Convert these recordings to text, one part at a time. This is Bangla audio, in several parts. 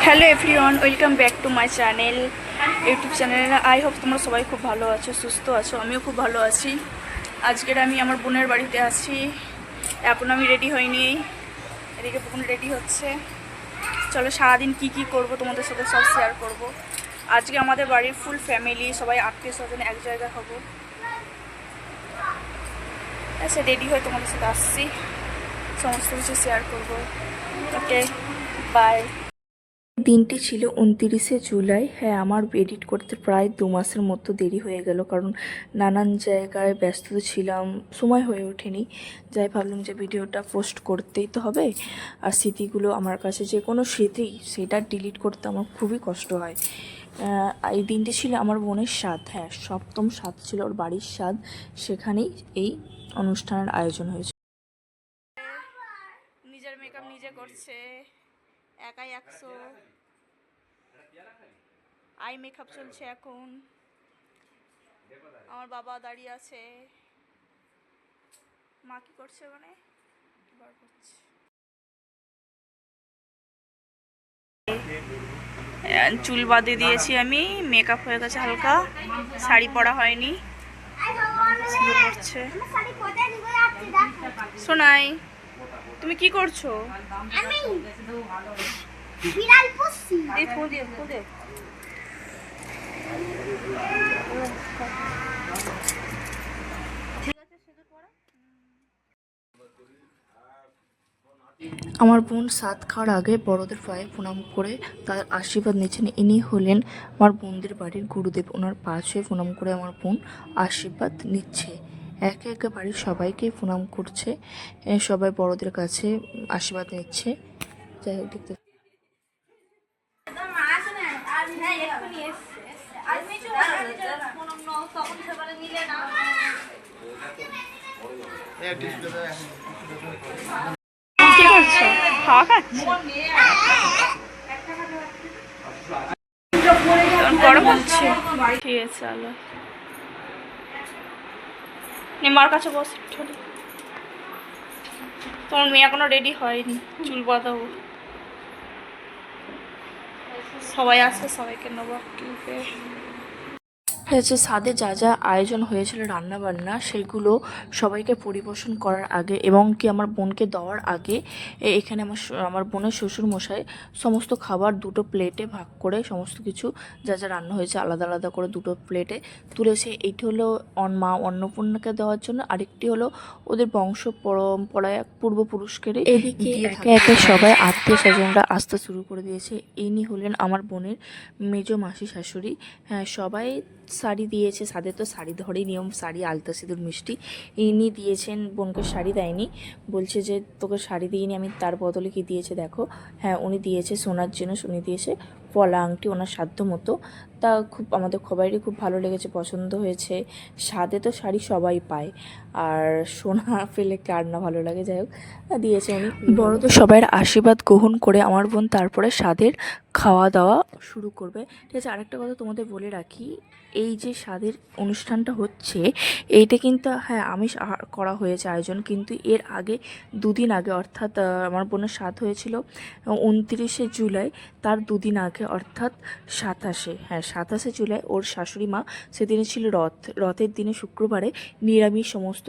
Hello everyone, welcome back to my channel, YouTube channel. I hope তোমরা সবাই খুব ভালো আছো, সুস্থ আছো। আমিও খুব ভালো আছি। আজকের আমি আমার বোনের বাড়িতে আছি। এখন আমি রেডি হইনি, এদিকে বোন রেডি হচ্ছে। চলো সারাদিন কি করব তোমাদের সাথে সব শেয়ার করব। আজকে আমাদের বাড়ির ফুল ফ্যামিলি, সবাই আত্মীয় স্বজন এক জায়গায় হবো। আচ্ছা, রেডি হয়ে তোমাদের সাথে আসছি, সমস্ত কিছু শেয়ার করবো। ওকে, বাই। দিনটি ছিল 29শে জুলাই। হ্যাঁ, আমার এডিট করতে প্রায় 2 মাসের মতো দেরি হয়ে গেল, কারণ নানান জায়গায় ব্যস্ত ছিলাম, সময় হয়ে ওঠেনি। যাই ভাবলাম যে ভিডিওটা পোস্ট করতেই তো হবে। আর স্মৃতিগুলো আমার কাছে, যে কোনো স্মৃতি, সেটা ডিলিট করতে আমার খুবই কষ্ট হয়। এই দিনটি ছিল আমার বোনের সাধ। হ্যাঁ, সপ্তম সাধ ছিল, ওর বাড়ির সাধ। সেখানেই এই অনুষ্ঠানের আয়োজন হয়েছে। নিজের মেকআপ নিজে করছে, একাই 100। আই মেকআপ চলছে এখন। আমার বাবা দাঁড়িয়ে আছে। মা কি করছে ওখানে? বার করছে। চুল বাঁধে দিয়েছি আমি, মেকআপ হয়ে গেছে হালকা, শাড়ি পরা হয়নি। করছে সোনাই, তুমি কি করছো? আমার বোন সাত খাওয়ার আগে বড়দের পায়ে প্রণাম করে তার আশীর্বাদ নিচ্ছেন। ইনি হলেন আমার বোনদের বাড়ির গুরুদেব। ওনার পা ছুঁয়ে প্রণাম করে আমার বোন আশীর্বাদ নিচ্ছে। একে একে বাড়ির সবাইকে প্রণাম করছে, সবাই বড়দের কাছে আশীর্বাদ নিচ্ছে। যাই হোক, দেখতে কি করছো? খাওয়া খাচ্ছি। গরম হচ্ছে। ঠিক আছে, চলো মার কাছে বস। তোমার মেয়ে এখনো রেডি হয়নি, চুল বাঁধাবো। সবাই আসছে, সবাইকে নেবো ক্লিপে। হচ্ছে ছাদে যা যা আয়োজন হয়েছিল রান্না বান্না, সেগুলো সবাইকে পরিবেশন করার আগে এবং কি আমার বোনকে দেওয়ার আগে এখানে আমার বোনের শ্বশুর মশাই সমস্ত খাবার দুটো প্লেটে ভাগ করে সমস্ত কিছু যা যা রান্না হয়েছে আলাদা আলাদা করে দুটো প্লেটে তুলেছে। এইটি হলো মা অন্নপূর্ণাকে দেওয়ার জন্য, আরেকটি হলো ওদের বংশ পরম্পরায় পূর্বপুরুষকে। এদিকে একে একে সবাই আত্মীয় স্বজনরা আসতে শুরু করে দিয়েছে। ইনি হলেন আমার বোনের মেজো মাসি শাশুড়ি। হ্যাঁ, সবাই শাড়ি দিয়েছে। সাদের তো শাড়ি ধরেই নিয়ম, শাড়ি, আলতা, সিঁদুর, মিষ্টি। ইনি দিয়েছেন, বোনকে শাড়ি দেয়নি, বলছে যে তোকে শাড়ি দিইনি আমি, তার বদলে কি দিয়েছে দেখো। হ্যাঁ, উনি দিয়েছে সোনার জিনিস, উনি দিয়েছে পলা আংটি ওনার সাধ্য মতো। তা খুব আমাদের সবাইরই খুব ভালো লেগেছে, পছন্দ হয়েছে। সাদে তো শাড়ি সবাই পায়, আর সোনা পেলে কার না ভালো লাগে। যাই হোক, দিয়েছে উনি। বড়দের সবাইয়ের আশীর্বাদ গ্রহণ করে আমার বোন তারপরে স্বাদের খাওয়া দাওয়া শুরু করবে। ঠিক আছে, আরেকটা কথা তোমাদের বলে রাখি, এই যে স্বাদের অনুষ্ঠানটা হচ্ছে, এইটা কিন্তু হ্যাঁ আমিষ করা হয়েছে আয়োজন, কিন্তু এর আগে 2 দিন আগে, অর্থাৎ আমার বোনের স্বাদ হয়েছিল 29শে জুলাই, তার 2 দিন আগে অর্থাৎ 27শে জুলাই ওর শাশুড়ি মা, সেদিনে ছিল রথের দিনে শুক্রবারে নিরামিষ সমস্ত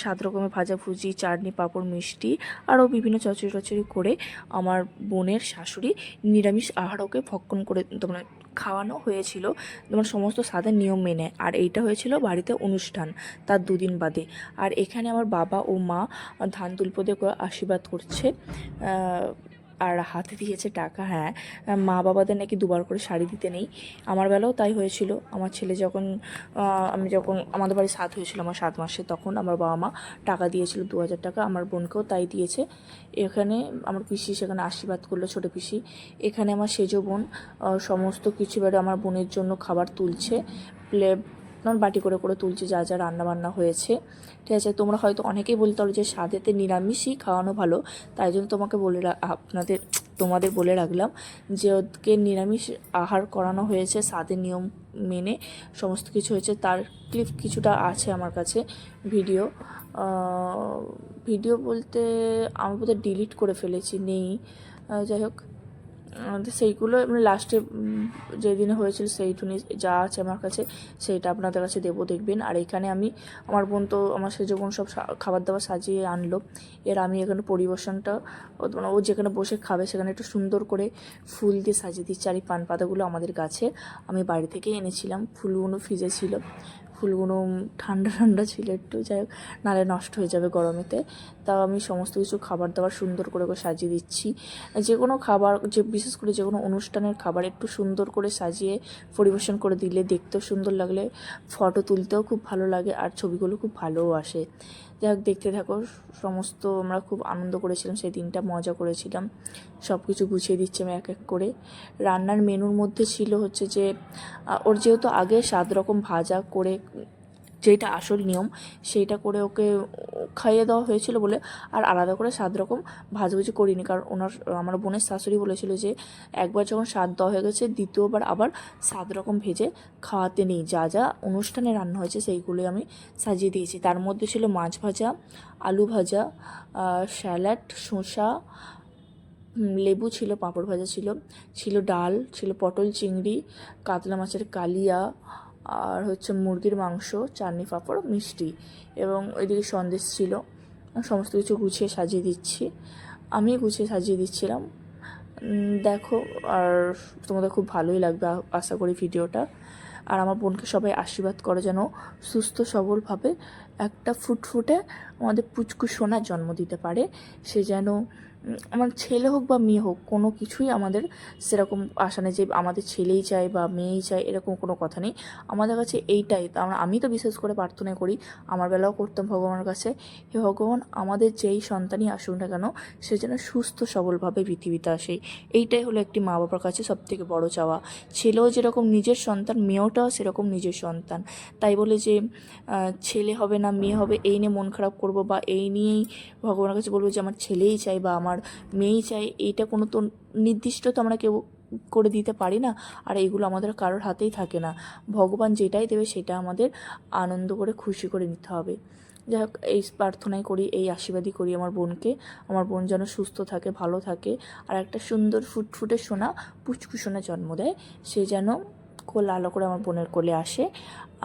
7 রকমের ভাজাভুজি, চাটনি, পাঁপড়, মিষ্টি আরও বিভিন্ন চচড়ি করে আমার বোনের শাশুড়ি নিরামিষ আহারকে ভক্ষণ করে তোমরা খাওয়ানো হয়েছিল, তোমার সমস্ত সাদের নিয়ম মেনে। আর এইটা হয়েছিল বাড়িতে অনুষ্ঠান তার 2 দিন বাদে। আর এখানে আমার বাবা ও মা ধান তুলপদে করে আশীর্বাদ করছে, আর হাতে দিয়েছে টাকা। হ্যাঁ, মা বাবাদের নাকি 2বার করে শাড়ি দিতে নেই। আমার বেলাও তাই হয়েছিল। আমার ছেলে যখন আমি যখন আমাদের বাড়ি সাধ হয়েছিল আমার 7 মাসে, তখন আমার বাবা মা টাকা দিয়েছিল 2000 টাকা। আমার বোনকেও তাই দিয়েছে। এখানে আমার পিসি সেখানে আশীর্বাদ করলো, ছোটো পিসি। এখানে আমার সেজো বোন সমস্ত কিছু এবারে আমার বোনের জন্য খাবার তুলছে, বাটি করে করে তুলছে যা যা রান্না বান্না হয়েছে। ঠিক আছে, তোমরা হয়তো অনেকেই বলতে পারো যে স্বাদেতে নিরামিষই খাওয়ানো ভালো, তাই জন্য তোমাকে তোমাদের বলে রাখলাম যে ওকে নিরামিষ আহার করানো হয়েছে স্বাদের নিয়ম মেনে, সমস্ত কিছু হয়েছে। তার ক্লিপ কিছুটা আছে আমার কাছে, ভিডিও ভিডিও বলতে আমি বোধহয় ডিলিট করে ফেলেছি, নেই। যাই হোক, তো সেইগুলো মানে লাস্টে যেদিনে হয়েছিল সেইটুনি যা আছে আমার কাছে সেইটা আপনাদের কাছে দেবো, দেখবেন। আর এখানে আমি আমার বোন তো আমার সেজো বোন সব খাবার দাবার সাজিয়ে আনলো। এর আমি এখানে পরিবেশনটা মানে ও যেখানে বসে খাবে সেখানে একটু সুন্দর করে ফুল দিয়ে সাজিয়ে দিচ্ছি। আর এই পান পাতাগুলো আমাদের গাছে আমি বাড়ি থেকেই এনেছিলাম, ফুলগুলো ফ্রিজে ছিল, ফুলগুলো ঠান্ডা ঠান্ডা ছিল একটু, যাই হোক নাহলে নষ্ট হয়ে যাবে গরমেতে। তাও আমি সমস্ত কিছু খাবার দাবার সুন্দর করে সাজিয়ে দিচ্ছি। যে কোনো খাবার, যে বিশেষ করে যে কোনো অনুষ্ঠানের খাবার একটু সুন্দর করে সাজিয়ে পরিবেশন করে দিলে দেখতেও সুন্দর লাগলে ফটো তুলতেও খুব ভালো লাগে, আর ছবিগুলো খুব ভালোও আসে। যাই হোক দেখতে থাকো। সমস্ত আমরা খুব আনন্দ করেছিলাম সেই দিনটা, মজা করেছিলাম। সব কিছু গুছিয়ে দিচ্ছি আমি এক এক করে। রান্নার মেনুর মধ্যে ছিল হচ্ছে যে ওর যেহেতু আগে 7 রকম ভাজা করে, যেটা আসল নিয়ম সেইটা করে ওকে খাইয়ে দেওয়া হয়েছিল বলে আর আলাদা করে 7 রকম ভাজাভুজি করিনি। কারণ আমার বোনের শাশুড়ি বলেছিল যে একবার যখন 7 দেওয়া হয়ে গেছে দ্বিতীয়বার আবার 7 রকম ভেজে খাওয়াতে নেই। যা যা অনুষ্ঠানে রান্না হয়েছে সেইগুলোই আমি সাজিয়ে দিয়েছি। তার মধ্যে ছিল মাছ ভাজা, আলু ভাজা, স্যালাড, শসা, লেবু ছিল, পাঁপড় ভাজা ছিল, ছিল ডাল, ছিল পটল চিংড়ি, কাতলা মাছের কালিয়া, আর হচ্ছে মুরগির মাংস, চাটনি, পাঁপড়, মিষ্টি, এবং ওইদিকে সন্দেশ ছিল। সমস্ত কিছু গুছিয়ে সাজিয়ে দিচ্ছি, আমি গুছিয়ে সাজিয়ে দিচ্ছিলাম। দেখো, আর তোমাদের খুব ভালোই লাগবে আশা করি ভিডিওটা। আর আমার বোনকে সবাই আশীর্বাদ করে যেন সুস্থ সবলভাবে একটা ফুটফুটে আমাদের পুচকু সোনার জন্ম দিতে পারে। সে যেন আমার ছেলে হোক বা মেয়ে হোক, কোনো কিছুই আমাদের সেরকম আশা নেই যে আমাদের ছেলেই চাই বা মেয়েই চাই, এরকম কোনো কথা নেই। আমাদের কাছে এইটাই, আমি তো বিশেষ করে প্রার্থনা করি, আমার বেলাও করতাম ভগবানের কাছে, হে ভগবান আমাদের যেই সন্তানই আসুক না কেন সে যেন সুস্থ সবলভাবে পৃথিবীতে আসে। এইটাই হলো একটি মা বাবার কাছে সবথেকে বড় চাওয়া। ছেলেও যেরকম নিজের সন্তান, মেয়েটাও সেরকম নিজের সন্তান। তাই বলে যে ছেলে হবে না মেয়ে হবে এই নিয়ে মন খারাপ করব বা এই নিয়েই ভগবানের কাছে বলবো যে আমার ছেলেই চাই বা আমার মেয়েই চাই, এইটা কোনো তো নির্দিষ্ট তো আমরা কেউ করে দিতে পারি না। আর এইগুলো আমাদের কারোর হাতেই থাকে না। ভগবান যেটাই দেবে সেটা আমাদের আনন্দ করে খুশি করে নিতে হবে। যাই হোক, এই প্রার্থনাই করি, এই আশীর্বাদই করি আমার বোনকে। আমার বোন যেন সুস্থ থাকে, ভালো থাকে, আর একটা সুন্দর ফুটফুটে সোনা, পুচকু সোনা জন্ম দেয়। সে যেন কোলে আলো করে আমার বোনের কোলে আসে।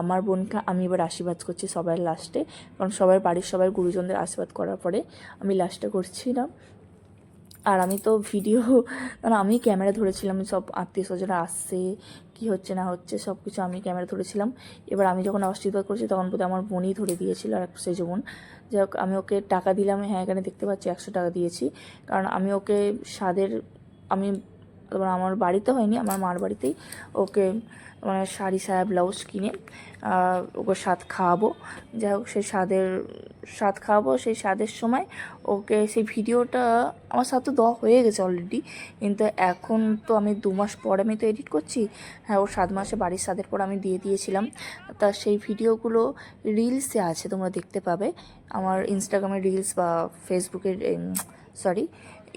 আমার বোনকে আমি এবার আশীর্বাদ করছি সবার লাস্টে, কারণ সবার বাড়ির সবাই গুরুজনদের আশীর্বাদ করার পরে আমি লাস্টে করছিলাম। আর আমি তো ভিডিও, কারণ আমি ক্যামেরা ধরেছিলাম, সব আত্মীয় স্বজনরা আসছে কী হচ্ছে না হচ্ছে সব কিছু আমি ক্যামেরা ধরেছিলাম। এবার আমি যখন আশীর্বাদ করছি তখন বোধহয় আমার বোনই ধরে দিয়েছিল, আর একটা সেজো বোন। যাই হোক, আমি ওকে টাকা দিলাম, হ্যাঁ এখানে দেখতে পাচ্ছি 100 টাকা দিয়েছি। কারণ আমি ওকে আমি আমার বাড়িতে হয়নি, আমার মার বাড়িতেই ওকে মানে শাড়ি সায়া ব্লাউজ কিনে ওকে স্বাদ খাওয়াবো। যাই হোক, সেই স্বাদ খাওয়াবো, সেই স্বাদের সময় ওকে সেই ভিডিওটা আমার সাথে দেওয়া হয়ে গেছে অলরেডি, কিন্তু এখন তো আমি 2 মাস পরে আমি তো এডিট করছি। হ্যাঁ, ওর 7 মাসে বাড়ির স্বাদের পর আমি দিয়ে দিয়েছিলাম। তা সেই ভিডিওগুলো রিলসে আছে, তোমরা দেখতে পাবে আমার ইনস্টাগ্রামের রিলস বা ফেসবুকের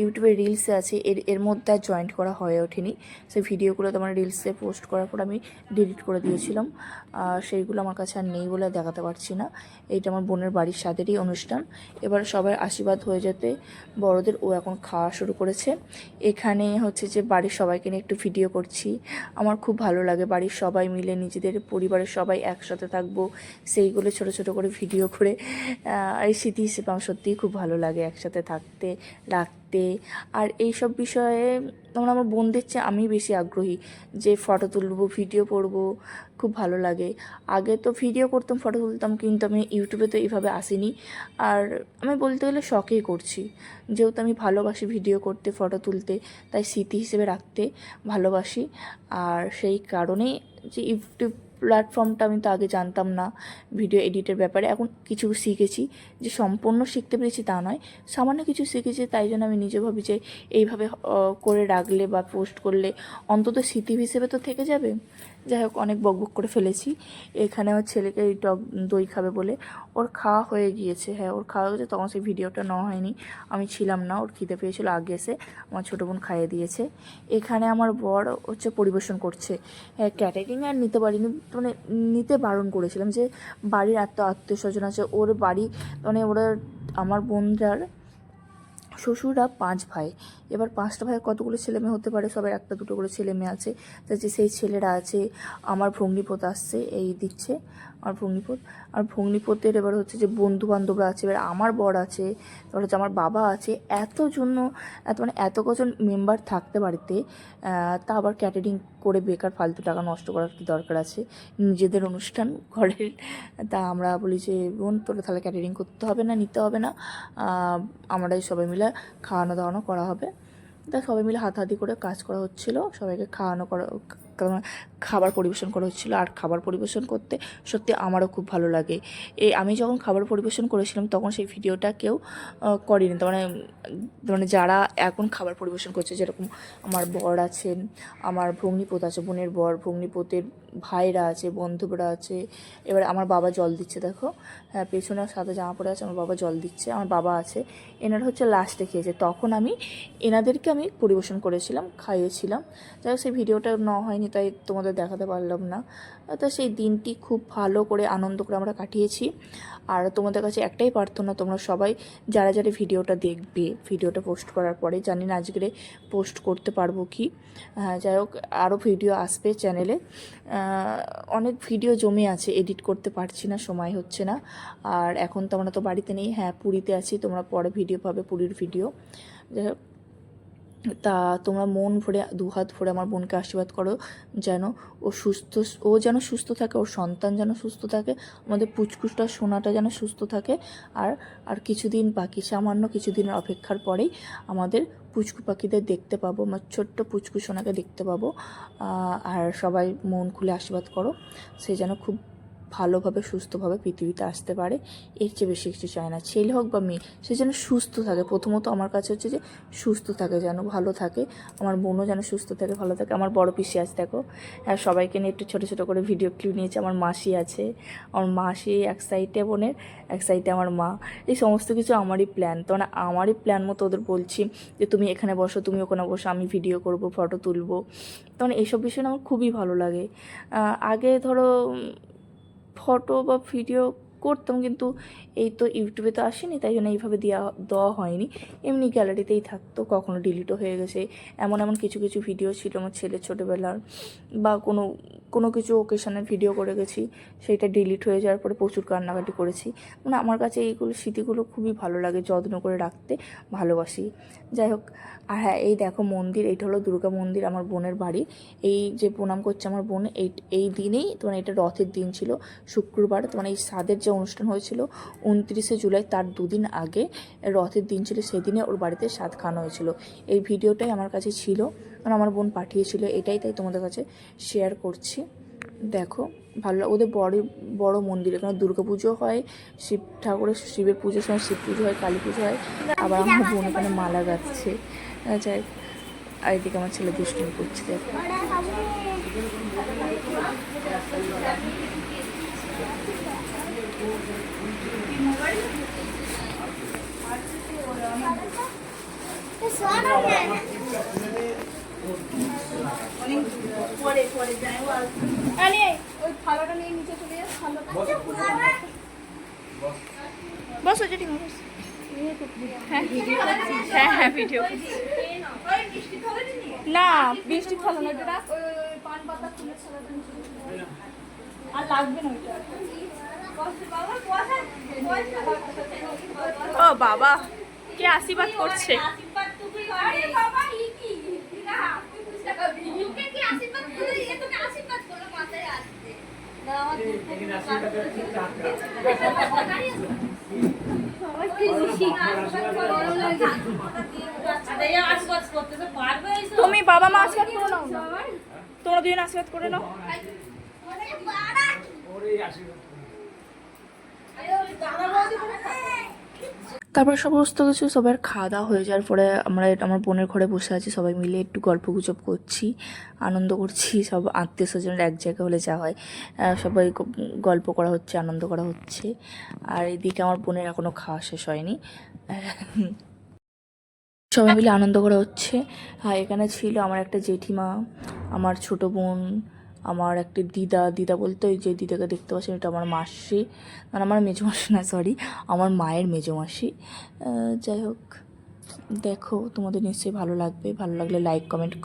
ইউটিউবের রিলসে আছে। এর মধ্যে আর জয়েন্ট করা হয়ে ওঠেনি। সেই ভিডিওগুলো তোমার রিলসে পোস্ট করার পর আমি ডিলিট করে দিয়েছিলাম। সেইগুলো আমার কাছে আর নেই বলে দেখাতে পারছি না। এইটা আমার বোনের বাড়ির সাথেরই অনুষ্ঠান। এবার সবার আশীর্বাদ হয়ে যেতে বড়দের ও এখন খাওয়া শুরু করেছে। এখানে হচ্ছে যে বাড়ির সবাইকে নিয়ে একটু ভিডিও করছি। আমার খুব ভালো লাগে বাড়ির সবাই মিলে নিজেদের পরিবারের সবাই একসাথে থাকবো, সেইগুলো ছোট ছোট করে ভিডিও করে এই স্মৃতি হিসেবে আমার সত্যিই খুব ভালো লাগে একসাথে থাকতে, রাখতে। আর এই সব বিষয়ে আমার বোনদের চেয়ে আমি বেশি আগ্রহী যে ফটো তুলবো, ভিডিও করবো, খুব ভালো লাগে। আগে তো ভিডিও করতাম, ফটো তুলতাম, কিন্তু আমি ইউটিউবে তো এইভাবে আসিনি। আর আমি বলতে গেলে শখেই করছি, যেহেতু আমি ভালোবাসি ভিডিও করতে, ফটো তুলতে, তাই স্মৃতি হিসেবে রাখতে ভালোবাসি। আর সেই কারণেই যে ইউটিউব প্ল্যাটফর্মটা আমি তো আগে জানতাম না ভিডিও এডিটের ব্যাপারে, এখন কিছু শিখেছি। যে সম্পূর্ণ শিখতে পেরেছি তা নয়, সামান্য কিছু শিখেছি। তাই জন্য আমি নিজে ভাবি যে এইভাবে করে রাখলে বা পোস্ট করলে অন্তত স্মৃতি হিসেবে তো থেকে যাবে। যাই হোক, অনেক বকবক করে ফেলেছি। এখানে ওর ছেলেকে টক দই খাবে বলে ওর খাওয়া হয়ে গিয়েছে। হ্যাঁ, ওর খাওয়া হয়েছে, তখন সেই ভিডিওটা নেওয়া হয়নি, আমি ছিলাম না। ওর খিদে পেয়েছিল, আগে এসে আমার ছোটো বোন খাইয়ে দিয়েছে। এখানে আমার বর হচ্ছে পরিবেশন করছে। হ্যাঁ, ক্যাটারিং আর নিতে পারিনি, মানে নিতে বারণ করেছিলাম যে বাড়ির আত্মীয় স্বজন আছে, ওর বাড়ি মানে ওরা আমার বোনরার শ্বশুররা 5 ভাই, এবার 5টা ভাই কতগুলো ছেলে মেয়ে হতে পারে, সবার একটা দুটো করে ছেলে মেয়ে আছে। তা যে সেই ছেলেরা আছে, আমার ভগ্নিপোত আসছে, এই দিচ্ছে আমার ভগ্নিপোত। আর ভগ্নিপোতের এবার হচ্ছে যে বন্ধু বান্ধবরা আছে, এবার আমার বর আছে, তারপর হচ্ছে আমার বাবা আছে, এত কজন মেম্বার থাকতে বাড়িতে, তা আবার ক্যাটারিং করে বেকার ফালতু টাকা নষ্ট করার কি দরকার আছে, নিজেদের অনুষ্ঠান ঘরের। তা আমরা বলি যে বোন তোরা তাহলে ক্যাটারিং করতে হবে না, নিতে হবে না, আমরাই সবাই মিলে খাওয়ানো দাওয়ানো করা হবে। তা সবাই মিলে হাতাহাতি করে কাজ করা হচ্ছিলো, সবাইকে খাবার পরিবেশন করা হচ্ছিলো। আর খাবার পরিবেশন করতে সত্যি আমারও খুব ভালো লাগে। আমি যখন খাবার পরিবেশন করেছিলাম তখন সেই ভিডিওটা কেউ করেনি, তার মানে যারা এখন খাবার পরিবেশন করছে, যেরকম আমার বর আছেন, আমার ভগ্নিপোত আছে, বোনের বর, ভগ্নিপোতের ভাইরা আছে, বন্ধুরা আছে। এবার আমার বাবা জল দিচ্ছে, দেখো, হ্যাঁ পেছনে সাদা জামা পরে আছে, আমার বাবা জল দিচ্ছে, আমার বাবা আছে। এনারা হচ্ছে লাস্টে খেয়েছে, তখন আমি এনাদেরকে আমি পরিবেশন করেছিলাম, খাইয়েছিলাম। যাই হোক সেই ভিডিওটা নেওয়া হয়নি, তাই তোমাদের দেখাতে পারলাম না। তো সেই দিনটি খুব ভালো করে আনন্দ করে আমরা কাটিয়েছি। আর তোমাদের কাছে একটাই প্রার্থনা, তোমরা সবাই যারা যারা ভিডিওটা দেখবে, ভিডিওটা পোস্ট করার পরে, জানি না আজকে পোস্ট করতে পারবো কি, যাই হোক আরও ভিডিও আসবে চ্যানেলে। অনেক ভিডিও জমে আছে, এডিট করতে পারছি না, সময় হচ্ছে না। আর এখন তো আমরা তো বাড়িতে নেই, হ্যাঁ পুরীতে আছি, তোমরা পরে ভিডিও পাবে, পুরীর ভিডিও। যাই হোক, তা তোমরা মন ভরে দুহাত ভরে আমার বোনকে আশীর্বাদ করো, যেন ও যেন সুস্থ থাকে, ওর সন্তান যেন সুস্থ থাকে, আমাদের পুচকুচটা সোনাটা যেন সুস্থ থাকে। আর কিছুদিন বাকি, সামান্য কিছুদিনের অপেক্ষার পরেই আমাদের পুচকু পাখিদের দেখতে পাবো, আমার ছোট্ট পুচকু সোনাকে দেখতে পাবো। আর সবাই মন খুলে আশীর্বাদ করো, সে যেন খুব ভালোভাবে সুস্থভাবে পৃথিবীতে আসতে পারে, এর চেয়ে বেশি কিছু চায় না। ছেলে হোক বা মেয়ে, সে যেন সুস্থ থাকে। প্রথমত আমার কাছে হচ্ছে যে সুস্থ থাকে, যেন ভালো থাকে, আমার বোনও যেন সুস্থ থাকে, ভালো থাকে। আমার বড় পিসি আছে, দেখো, হ্যাঁ সবাইকে নিয়ে একটু ছোটো ছোটো করে ভিডিও ক্লিপ নিয়েছে। আমার মাসি আছে, আমার মাসি এক সাইডে বোনের, এক সাইডে আমার মা। এই সমস্ত কিছু আমারই প্ল্যান, তো মানে আমারই প্ল্যান মতো ওদের বলছি যে তুমি এখানে বসো, তুমি ওখানে বসো, আমি ভিডিও করব, ফটো তুলবো। তখন এইসব বিষয় আমার খুবই ভালো লাগে। আগে ধরো ফটো বা ভিডিও করতাম, কিন্তু এই তো ইউটিউবে তো আসেনি, তাই জন্য এইভাবে দেওয়া হয়নি, এমনি গ্যালারিতেই থাকতো, কখনো ডিলিটও হয়ে গেছে। এমন কিছু কিছু ভিডিও ছিল আমার ছেলের ছোটোবেলার, বা কোনো কিছু ওকেশনের ভিডিও করে গেছি, সেইটা ডিলিট হয়ে যাওয়ার পরে প্রচুর কান্নাকাটি করেছি। মানে আমার কাছে এইগুলো স্মৃতিগুলো খুবই ভালো লাগে, যত্ন করে রাখতে ভালোবাসি। যাই হোক, আর হ্যাঁ এই দেখো মন্দির, এইটা হলো দুর্গা মন্দির, আমার বোনের বাড়ি। এই যে প্রণাম করছে আমার বোন, এই দিনেই তোমার এটা রথের দিন ছিল, শুক্রবার, তোমার এই সাদের যে অনুষ্ঠান হয়েছিল 29শে জুলাই, তার দুদিন আগে রথের দিন ছিল, সেদিনে ওর বাড়িতে সাদ খাওয়ানো হয়েছিল। এই ভিডিওটাই আমার কাছে ছিল, কারণ আমার বোন পাঠিয়েছিল এটাই, তাই তোমাদের কাছে শেয়ার করছি। দেখো ভালো, ওদের বড় মন্দির, এখানে দুর্গা পুজো হয়, শিব ঠাকুরের শিবের পুজোর সময় শিব পুজো হয়, কালী পুজো হয়। আবার আমার বোন এখানে মালা গাচ্ছে, যাই। আর এদিকে আমার ছেলে দুষ্টুমি করছে, দেখো। বসো জেঠিমা, বসো। হ্যাঁ হ্যাঁ ভিডিও না, বৃষ্টি ফলো না, পান পাতা ফুলের আর লাগবে না ওইটা। ও বাবা, কে আশীর্বাদ করছে? তুমি বাবা মা আশীর্বাদ করে নাও, তোমরা দুজন আশীর্বাদ করে নাও। তারপর সমস্ত কিছু সবার খাওয়া দাওয়া হয়ে যাওয়ার পরে আমরা আমার বোনের ঘরে বসে আছি, সবাই মিলে একটু গল্প গুজব করছি, আনন্দ করছি। সব আত্মীয় স্বজনের এক জায়গায় হলে যা হয়, সবাই গল্প করা হচ্ছে, আনন্দ করা হচ্ছে। আর এদিকে আমার বোনের এখনও খাওয়া শেষ হয়নি, সবাই মিলে আনন্দ করা হচ্ছে। হ্যাঁ এখানে ছিল আমার একটা জেঠিমা, আমার ছোট বোন, আমার একটা দিদা বলতে ওই যে দিদাকে দেখতে পাচ্ছেন, এটা আমার মাসি, মানে আমার মেজো মাসি না, সরি, আমার মায়ের মেজো মাসি। যাই হোক, দেখো, তোমাদের নিশ্চয়ই ভালো লাগবে। ভালো লাগলে লাইক কমেন্ট